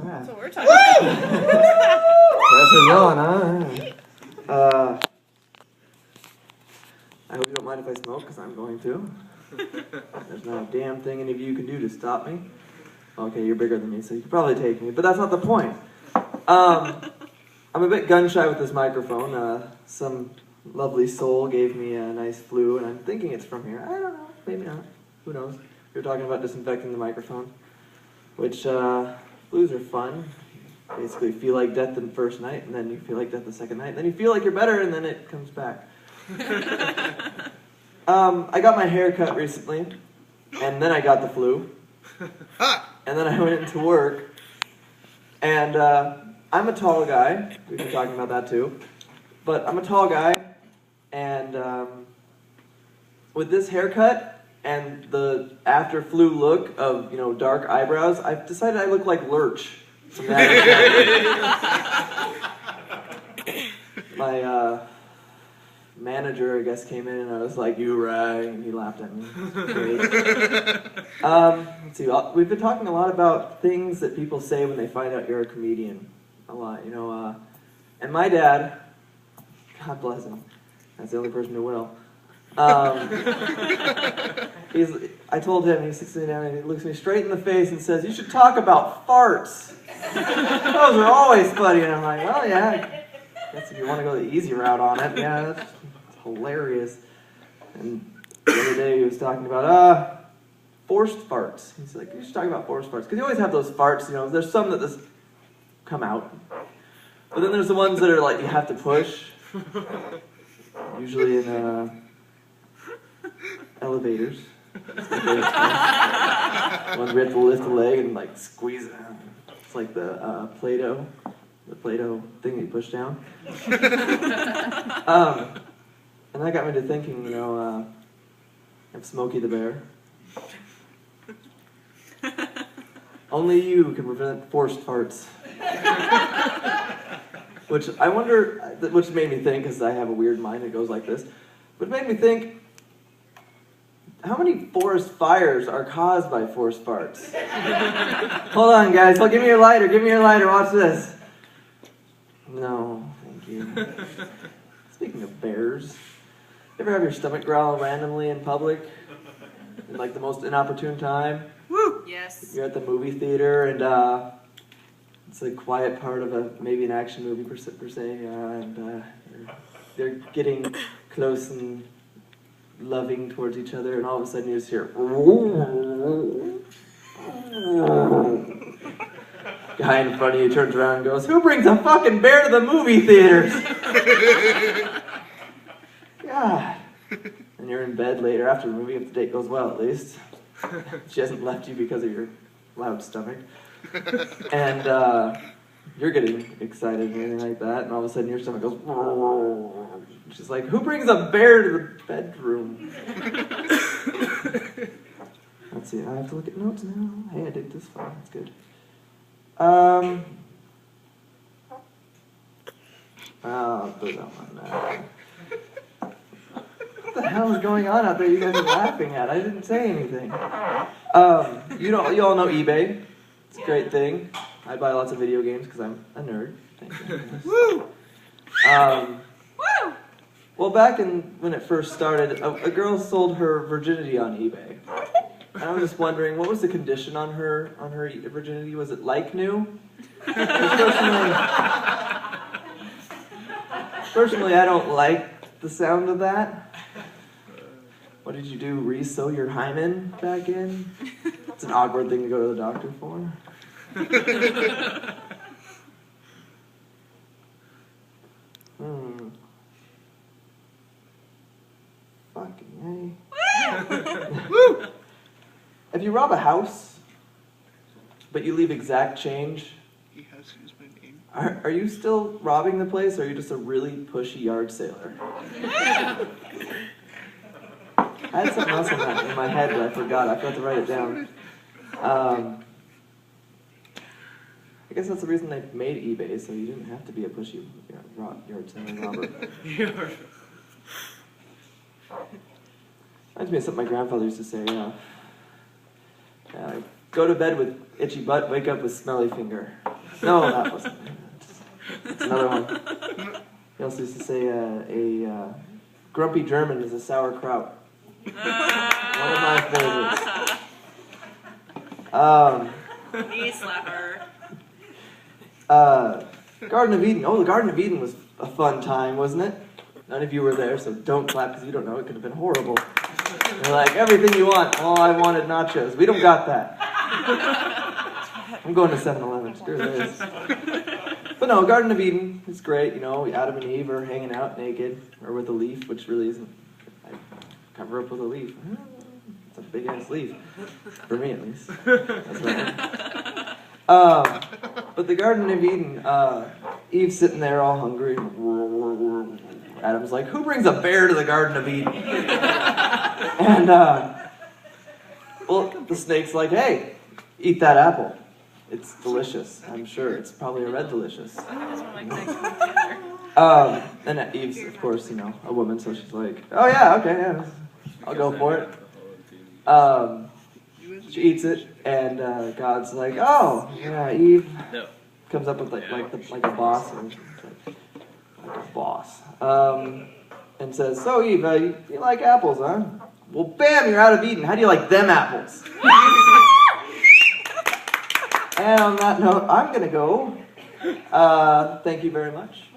That's what we're talking about. Pressure's on, huh? I hope you don't mind if I smoke, because I'm going to. There's not a damn thing any of you can do to stop me. Okay, you're bigger than me, so you can probably take me, but that's not the point. I'm a bit gun-shy with this microphone. Some lovely soul gave me a nice flue, and I'm thinking it's from here. I don't know, maybe not. Who knows? We were talking about disinfecting the microphone, which flues are fun. Basically, feel like death the first night, and then you feel like death the second night, and then you feel like you're better, and then it comes back. I got my hair cut recently, and then I got the flu, and then I went into work, and I'm a tall guy. We've been talking about that too, but I'm a tall guy, and with this haircut and the after flu look of dark eyebrows, I've decided I look like Lurch. My manager, I guess, came in and I was like, "You right?" and he laughed at me. Let's see. We've been talking a lot about things that people say when they find out you're a comedian. A lot, and my dad, God bless him, that's the only person who will. I told him, he's sitting down and he looks me straight in the face and says, "You should talk about farts. Those are always funny." And I'm like, "Well, yeah, I guess if you want to go the easy route on it, yeah, that's hilarious." And the other day he was talking about forced farts. He's like, "You should talk about forced farts." Because you always have those farts, there's some that just come out. But then there's the ones that are like you have to push. Usually in elevators. Ones we have to lift a leg and like squeeze it out. It's like the Play-Doh thing that you push down. And that got me to thinking, of Smokey the Bear. Only you can prevent forced farts. Which I wonder, which made me think, because I have a weird mind that goes like this, but it made me think, how many forest fires are caused by forced farts? Hold on, guys. Give me your lighter. Watch this. No, thank you. Speaking of bears, you ever have your stomach growl randomly in public? In like the most inopportune time? Woo! Yes. You're at the movie theater and it's a quiet part of maybe an action movie per se, and they're getting close and loving towards each other, and all of a sudden you just hear guy in front of you turns around and goes, "Who brings a fucking bear to the movie theaters?" God. And you're in bed later after the movie, if the date goes well at least. She hasn't left you because of your loud stomach. And you're getting excited and everything like that, and all of a sudden your stomach goes. She's like, "Who brings a bear to the bedroom?" Let's see, I have to look at notes now. Hey, I did this far, that's good. I'll put that one there. What the hell is going on out there you guys are laughing at? I didn't say anything. You all know eBay. It's a great thing. I buy lots of video games because I'm a nerd. Thank you. Woo! Woo! Well, back when it first started, a girl sold her virginity on eBay. And I was just wondering, what was the condition on her virginity? Was it like new? Personally, I don't like the sound of that. What did you do? Re-sew your hymen back in? It's an awkward thing to go to the doctor for. Fucking A. If you rob a house, but you leave exact change, he has used my name. Are you still robbing the place, or are you just a really pushy yard sailor? I had something else in my head, but I forgot to write it down. I guess that's the reason they made eBay, so you didn't have to be a pushy yard sailor robber. Reminds me of something my grandfather used to say, go to bed with itchy butt, wake up with smelly finger. No, that wasn't. It's another one. He also used to say a grumpy German is a sauerkraut. One of my favorites. Knee slapper. Garden of Eden. Oh, the Garden of Eden was a fun time, wasn't it? None of you were there, so don't clap because you don't know. It could have been horrible. You're like, everything you want. Oh, I wanted nachos. We don't got that. I'm going to 7-Eleven. Screw this. But no, Garden of Eden is great. You know, Adam and Eve are hanging out naked, or with a leaf, which really isn't. I cover up with a leaf. It's a big ass leaf, for me at least. That's right. But the Garden of Eden, Eve's sitting there all hungry. Adam's like, "Who brings a bear to the Garden of Eden?" And well, the snake's like, "Hey, eat that apple. It's delicious. I'm sure it's probably a red delicious." And Eve's, of course, you know, a woman, so she's like, "Oh yeah, okay, yeah, I'll go for it." She eats it, and God's like, "Oh, yeah, Eve." Comes up with like a boss, or like a boss, and says, "So Eve, you like apples, huh? Well, bam, you're out of Eden. How do you like them apples?" And on that note, I'm gonna go. Thank you very much.